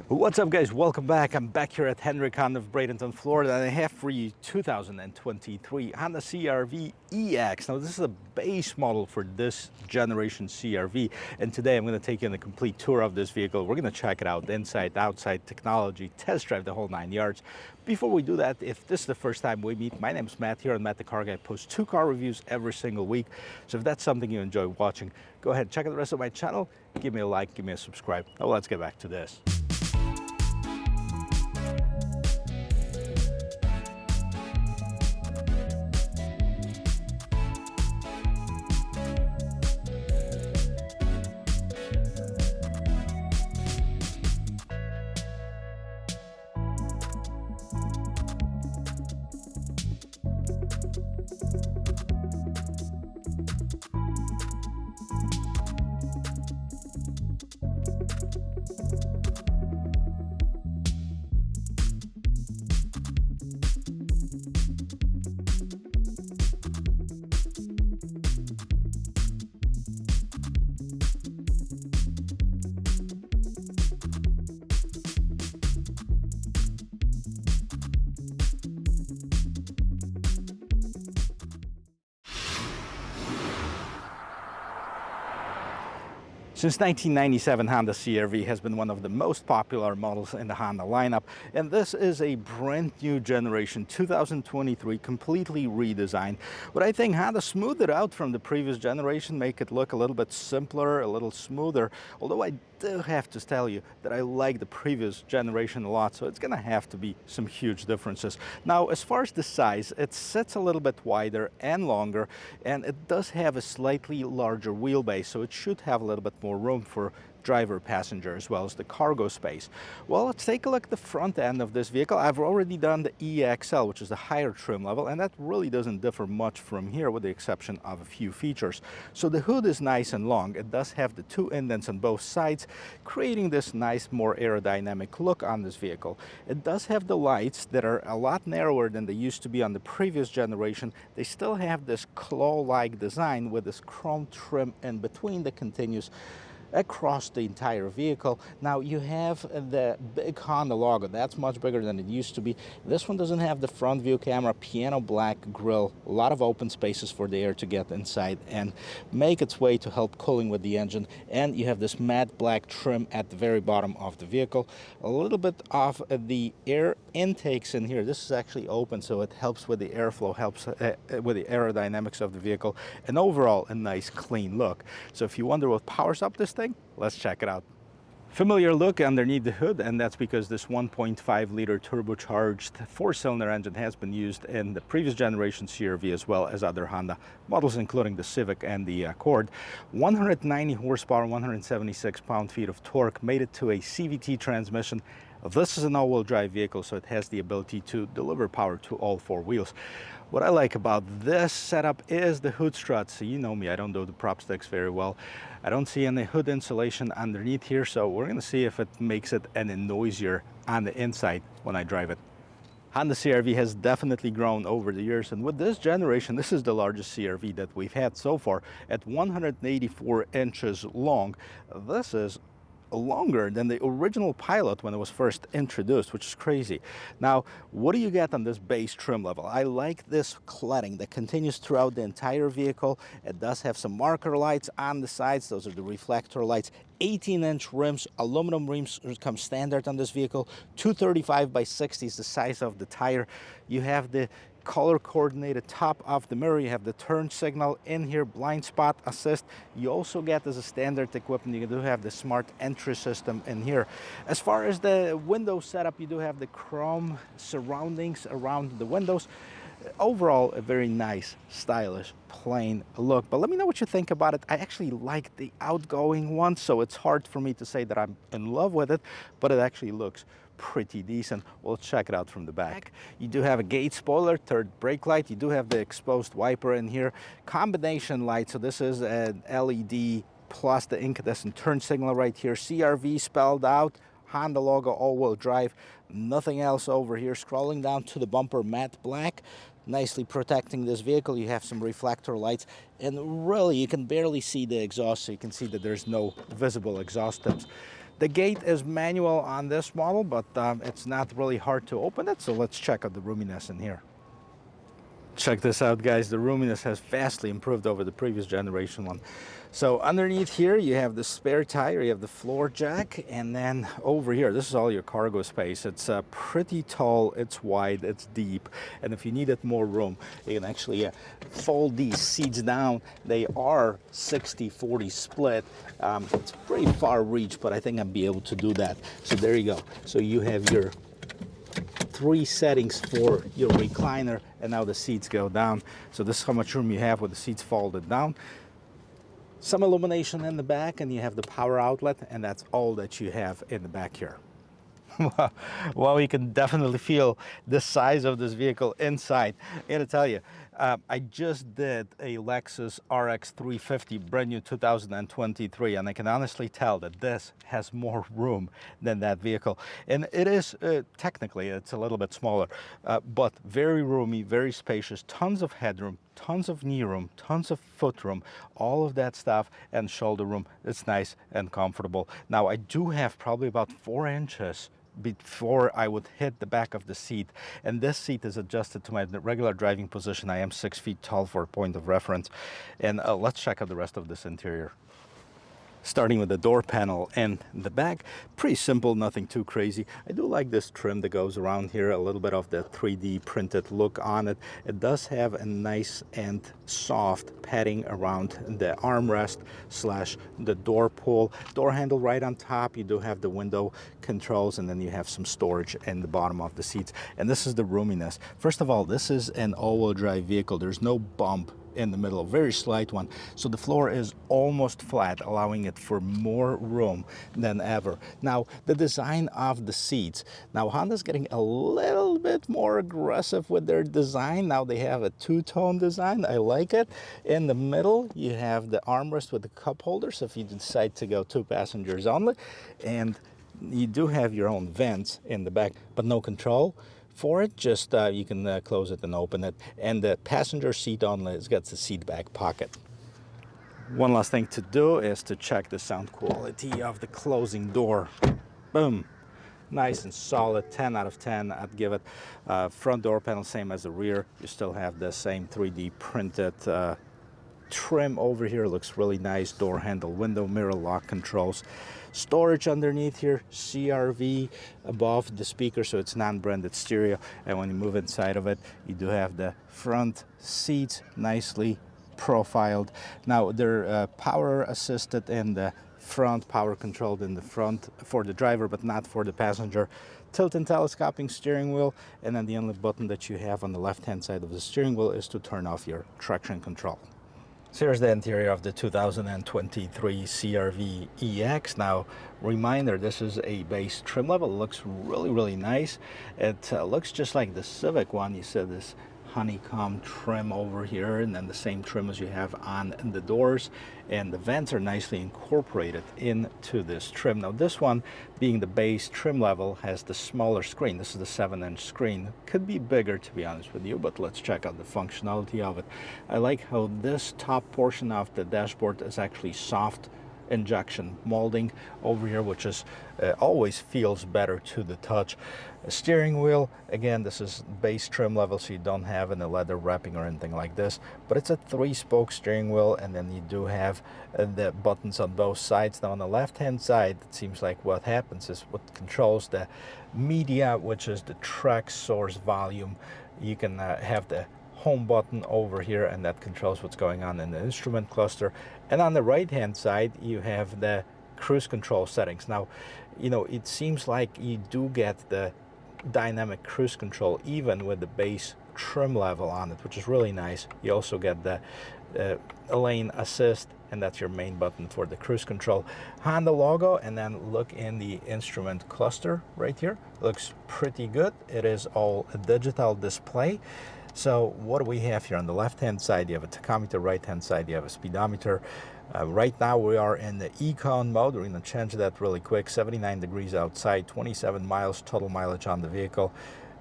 What's up, guys? Welcome back. I'm back here at Hendrick Honda of Bradenton, Florida, and I have for you 2023 Honda Cr-v EX. Now, this is a base model for this generation Cr-v, and today I'm going to take you on a complete tour of this vehicle. We're going to check it out, inside, outside, technology, test drive the whole 9 yards. Before we do that, if this is the first time we meet, my name is Matt here on Matt the Car Guy. I post 2 car reviews every single week, so if that's something you enjoy watching, go ahead and check out the rest of my channel. Give me a like, give me a subscribe. Now, let's get back to this. Since 1997, Honda Cr-v has been one of the most popular models in the Honda lineup, and this is a brand new generation, 2023, completely redesigned. But I think Honda smoothed it out from the previous generation, make it look a little bit simpler, a little smoother, although I do have to tell you that I like the previous generation a lot, so it's gonna have to be some huge differences. Now, as far as the size, it sits a little bit wider and longer, and it does have a slightly larger wheelbase, so it should have a little bit more room for driver, passenger, as well as the cargo space. Well, let's take a look at the front end of this vehicle. I've already done the EXL, which is the higher trim level, and that really doesn't differ much from here with the exception of a few features. So the hood is nice and long. It does have the 2 indents on both sides, creating this nice, more aerodynamic look on this vehicle. It does have the lights that are a lot narrower than they used to be on the previous generation. They still have this claw-like design with this chrome trim in between that continues across the entire vehicle. Now you have the big Honda logo. That's much bigger than it used to be. This one doesn't have the front view camera, piano black grille, a lot of open spaces for the air to get inside and make its way to help cooling with the engine. And you have this matte black trim at the very bottom of the vehicle. A little bit of the air intakes in here. This is actually open, so it helps with the airflow, helps with the aerodynamics of the vehicle, and overall a nice clean look. So if you wonder what powers up this thing, let's check it out. Familiar look underneath the hood, and that's because this 1.5 liter turbocharged 4-cylinder engine has been used in the previous generation Cr-v as well as other Honda models, including the Civic and the Accord. 190 horsepower, 176 pound-feet of torque, made it to a CVT transmission. This is an all-wheel drive vehicle, so it has the ability to deliver power to all 4 wheels. What I like about this setup is the hood struts. So you know me, I don't do the prop sticks very well. I don't see any hood insulation underneath here, so we're gonna see if it makes it any noisier on the inside when I drive it. Honda Cr-v has definitely grown over the years, and with this generation, this is the largest Cr-v that we've had so far at 184 inches long. This is longer than the original Pilot when it was first introduced, which is crazy. Now, what do you get on this base trim level? I like this cladding that continues throughout the entire vehicle. It does have some marker lights on the sides. Those are the reflector lights. 18-inch rims, aluminum rims come standard on this vehicle. 235 by 60 is the size of the tire. You have the color coordinated top of the mirror. You have the turn signal in here, blind spot assist. You also get, as a standard equipment, you do have the smart entry system in here. As far as the window setup, you do have the chrome surroundings around the windows. Overall, a very nice, stylish, plain look. But let me know what you think about it. I actually like the outgoing one, so it's hard for me to say that I'm in love with it, but it actually looks pretty decent. We'll check it out from the back. You do have a gate spoiler, third brake light. You do have the exposed wiper in here. Combination light, so this is an LED plus the incandescent turn signal right here. Cr-v spelled out. Honda logo, all-wheel drive, nothing else over here. Scrolling down to the bumper, matte black, nicely protecting this vehicle. You have some reflector lights, and really you can barely see the exhaust, so you can see that there's no visible exhaust tips. The gate is manual on this model, but it's not really hard to open it, so let's check out the roominess in here. Check this out, guys. The roominess has vastly improved over the previous generation one. So underneath here, you have the spare tire, you have the floor jack, and then over here, this is all your cargo space. It's pretty tall, it's wide, it's deep, and if you needed more room, you can actually fold these seats down. They are 60-40 split. It's pretty far reach, but I think I'll be able to do that. So there you go. So you have your 3 settings for your recliner, and now the seats go down. So this is how much room you have with the seats folded down. Some illumination in the back, and you have the power outlet, and that's all that you have in the back here. Well, you can definitely feel the size of this vehicle inside. I gotta tell you, I just did a Lexus RX 350 brand new 2023, and I can honestly tell that this has more room than that vehicle. And it is, technically, it's a little bit smaller, but very roomy, very spacious, tons of headroom, tons of knee room, tons of foot room, all of that stuff, and shoulder room. It's nice and comfortable. Now, I do have probably about 4 inches before I would hit the back of the seat, and this seat is adjusted to my regular driving position. I am 6 feet tall for a point of reference. And let's check out the rest of this interior. Starting with the door panel and the back, pretty simple, nothing too crazy. I do like this trim that goes around here, a little bit of the 3D printed look on it. It does have a nice and soft padding around the armrest slash the door pull. Door handle right on top. You do have the window controls, and then you have some storage in the bottom of the seats. And this is the roominess. First of all, this is an all-wheel drive vehicle. There's no bump in the middle, a very slight one. So the floor is almost flat, allowing it for more room than ever. Now, the design of the seats. Now, Honda's getting a little bit more aggressive with their design. Now they have a two-tone design. I like it. In the middle, you have the armrest with the cup holders if you decide to go 2 passengers only. And you do have your own vents in the back, but no control for it. Just you can close it and open it. And the passenger seat only has got the seat back pocket. One last thing to do is to check the sound quality of the closing door. Boom. Nice and solid, 10 out of 10. I'd give it. Front door panel, same as the rear. You still have the same 3D printed trim over here. Looks really nice. Door handle, window mirror lock controls. Storage underneath here, Cr-v above the speaker, so it's non-branded stereo. And when you move inside of it, you do have the front seats nicely profiled. Now they're power assisted in the front, power controlled in the front for the driver, but not for the passenger. Tilt and telescoping steering wheel, and then the only button that you have on the left hand side of the steering wheel is to turn off your traction control. So here's the interior of the 2023 Cr-v EX. Now, reminder, this is a base trim level. It looks really nice. It looks just like the Civic one. You said this honeycomb trim over here, and then the same trim as you have on the doors, and the vents are nicely incorporated into this trim. Now this one, being the base trim level, has the smaller screen. This is the 7-inch screen. Could be bigger, to be honest with you, but let's check out the functionality of it. I like how this top portion of the dashboard is actually soft injection molding over here, which is always feels better to the touch. A steering wheel, again, this is base trim level, so you don't have any leather wrapping or anything like this, but it's a 3-spoke steering wheel, and then you do have the buttons on both sides. Now on the left hand side, it seems like what happens is what controls the media, which is the track source volume. You can have the home button over here, and that controls what's going on in the instrument cluster. And on the right hand side, you have the cruise control settings. Now, you know, it seems like you do get the dynamic cruise control even with the base trim level on it, which is really nice. You also get the lane assist, and that's your main button for the cruise control. Honda logo, and then look in the instrument cluster right here. Looks pretty good. It is all a digital display. So what do we have here? On the left hand side, you have a tachometer. Right hand side, you have a speedometer. Right now we are in the Econ mode. We're going to change that really quick. 79 degrees outside, 27 miles total mileage on the vehicle.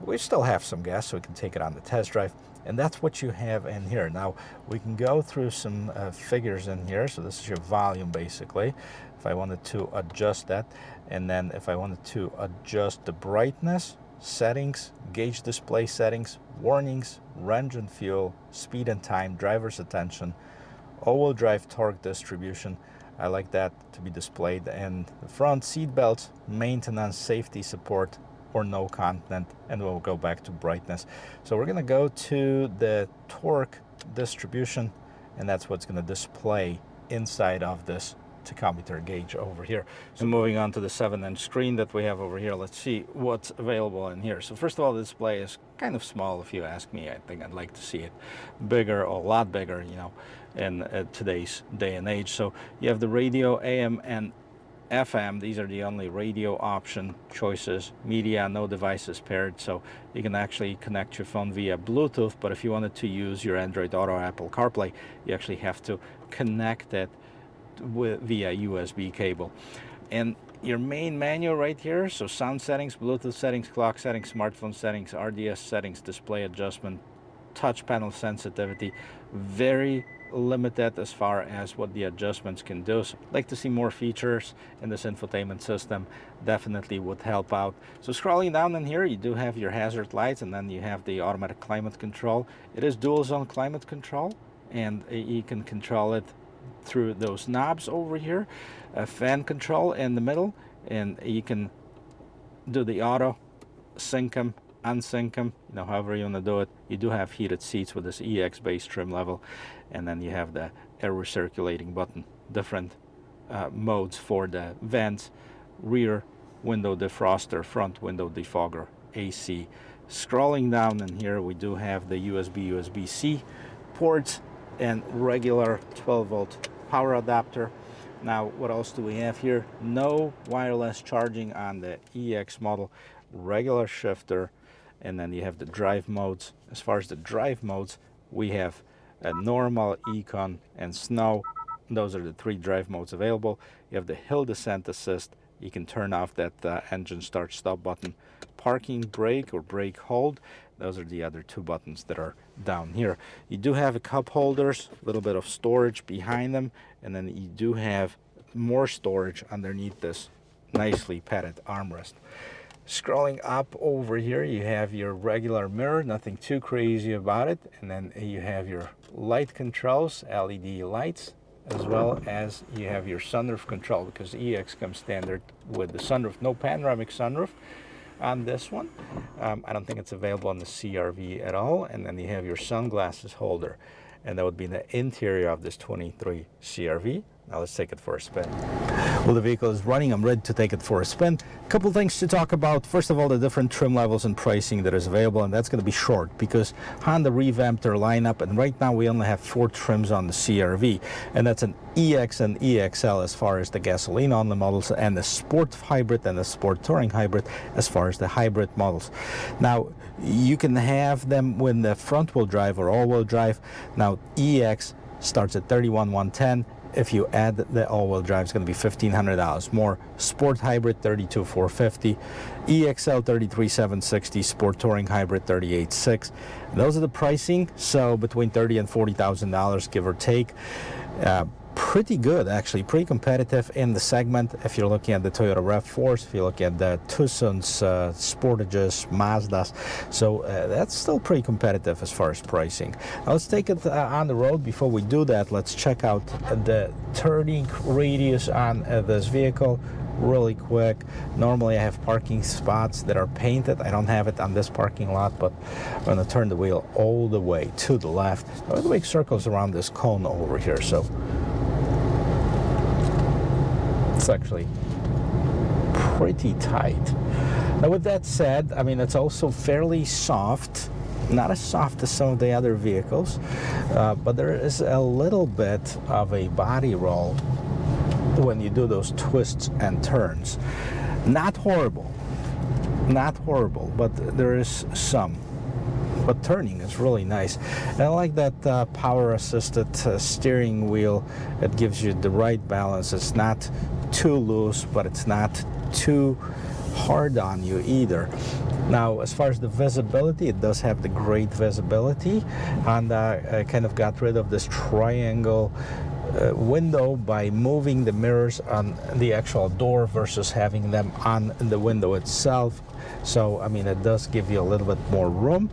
We still have some gas, so we can take it on the test drive. And that's what you have in here. Now we can go through some figures in here. So this is your volume basically. if I wanted to adjust that, and then if I wanted to adjust the brightness, settings, gauge display settings, warnings, range and fuel, speed and time, driver's attention, all-wheel drive torque distribution. I like that to be displayed. And the front seat belts, maintenance, safety support, or no content, and we'll go back to brightness. So we're gonna go to the torque distribution, and that's what's gonna display inside of this tachometer gauge over here. So moving on to the 7-inch screen that we have over here, let's see what's available in here. So first of all, the display is kind of small if you ask me. I think I'd like to see it bigger, or a lot bigger, you know, in today's day and age. So you have the radio, AM and FM. These are the only radio option choices. Media, no devices paired, so you can actually connect your phone via Bluetooth, but if you wanted to use your Android Auto, Apple CarPlay, you actually have to connect it via USB cable. And your main menu right here, so sound settings, Bluetooth settings, clock settings, smartphone settings, RDS settings, display adjustment, touch panel sensitivity, very limited as far as what the adjustments can do. So I'd like to see more features in this infotainment system. Definitely would help out. So scrolling down in here, you do have your hazard lights, and then you have the automatic climate control. It is dual zone climate control, and you can control it through those knobs over here. Fan control in the middle, and you can do the auto, sync them, unsync them, you know, however you want to do it. You do have heated seats with this EX base trim level, and then you have the air recirculating button, different modes for the vents, rear window defroster, front window defogger, AC. Scrolling down in here, we do have the USB-C ports and regular 12-volt power adapter. Now, what else do we have here? No wireless charging on the EX model, regular shifter, and then you have the drive modes. As far as the drive modes, we have a normal, econ, and snow. Those are the 3 drive modes available. You have the hill descent assist. You can turn off that engine start stop button. Parking brake or brake hold. Those are the other 2 buttons that are down here. You do have a cup holders, a little bit of storage behind them, and then you do have more storage underneath this nicely padded armrest. Scrolling up over here, you have your regular mirror, nothing too crazy about it, and then you have your light controls, LED lights, as well as you have your sunroof control, because EX comes standard with the sunroof. No panoramic sunroof on this one. I don't think it's available on the Cr-v at all. And then you have your sunglasses holder, and that would be the interior of this 23 Cr-v. Now let's take it for a spin. Well, the vehicle is running. I'm ready to take it for a spin. A couple things to talk about. First of all, the different trim levels and pricing that is available, and that's going to be short because Honda revamped their lineup, and right now we only have 4 trims on the Cr-v, and that's an EX and EXL as far as the gasoline on the models, and the Sport Hybrid and the Sport Touring Hybrid as far as the hybrid models. Now, you can have them with the front-wheel drive or all-wheel drive. Now, EX starts at $31,110. If you add the all-wheel drive, it's going to be $1,500 more. Sport Hybrid, $32,450. EXL, $33,760. Sport Touring Hybrid, $38,600. Those are the pricing, so between $30,000 and $40,000, give or take. Pretty good, actually, pretty competitive in the segment. If you're looking at the Toyota RAV4s, if you look at the Tucson's, Sportages, Mazdas, so that's still pretty competitive as far as pricing. Now let's take it on the road. Before we do that, let's check out the turning radius on this vehicle really quick. Normally I have parking spots that are painted. I don't have it on this parking lot, but I'm going to turn the wheel all the way to the left. I'm going to make circles around this cone over here, so it's actually pretty tight. Now with that said, I mean, it's also fairly soft, not as soft as some of the other vehicles, but there is a little bit of a body roll when you do those twists and turns. Not horrible, but there is some. But turning is really nice. And I like that power assisted steering wheel. It gives you the right balance. It's not too loose, but it's not too hard on you either. Now, as far as the visibility, it does have the great visibility. Honda kind of got rid of this triangle window by moving the mirrors on the actual door versus having them on the window itself. So I mean, it does give you a little bit more room.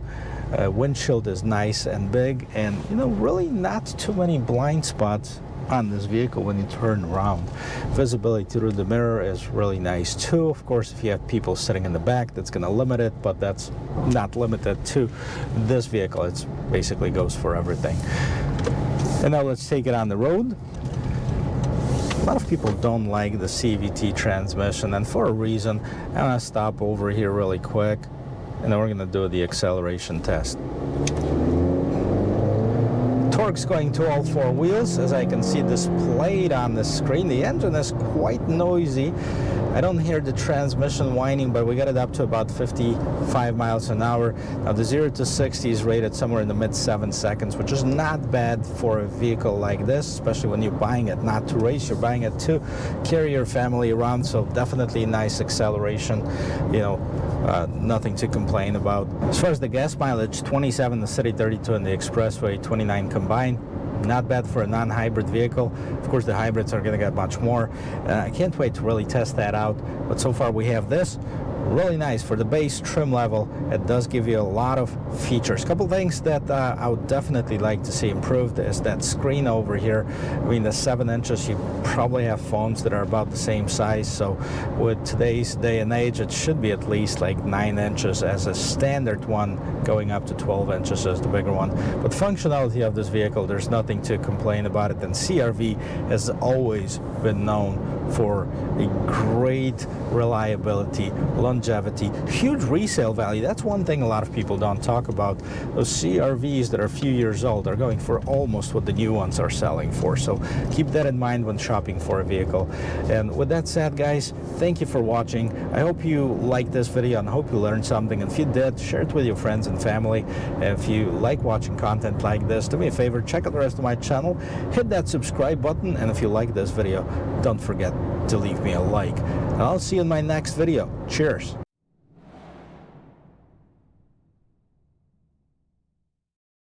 Windshield is nice and big, and you know, really not too many blind spots on this vehicle when you turn around. Visibility through the mirror is really nice too. Of course, if you have people sitting in the back, that's going to limit it, but that's not limited to this vehicle. It basically goes for everything. And now let's take it on the road. A lot of people don't like the CVT transmission, and for a reason. I'm going to stop over here really quick, and then we're going to do the acceleration test. Torque's going to all four wheels, as I can see displayed on the screen. The engine is quite noisy. I don't hear the transmission whining, but we got it up to about 55 miles an hour. Now the 0 to 60 is rated somewhere in the mid 7 seconds, which is not bad for a vehicle like this, especially when you're buying it not to race, you're buying it to carry your family around. So definitely nice acceleration, you know, nothing to complain about. As far as the gas mileage, 27 in the city, 32 in the expressway, 29 combined. Not bad for a non-hybrid vehicle. Of course, the hybrids are going to get much more. I can't wait to really test that out. But so far we have this. Really nice for the base trim level. It does give you a lot of features. A couple things that I would definitely like to see improved is that screen over here. I mean, the 7 inches, you probably have phones that are about the same size. So with today's day and age, it should be at least like 9 inches as a standard one, going up to 12 inches as the bigger one. But functionality of this vehicle, there's nothing to complain about it. And Cr-v has always been known for a great reliability, longevity, huge resale value. That's one thing a lot of people don't talk about. Those Cr-vs that are a few years old are going for almost what the new ones are selling for. So keep that in mind when shopping for a vehicle. And with that said, guys, thank you for watching. I hope you liked this video and I hope you learned something. And if you did, share it with your friends and family. And if you like watching content like this, do me a favor, check out the rest of my channel, hit that subscribe button, and if you like this video, don't forget to leave me a like. And I'll see you in my next video. Cheers.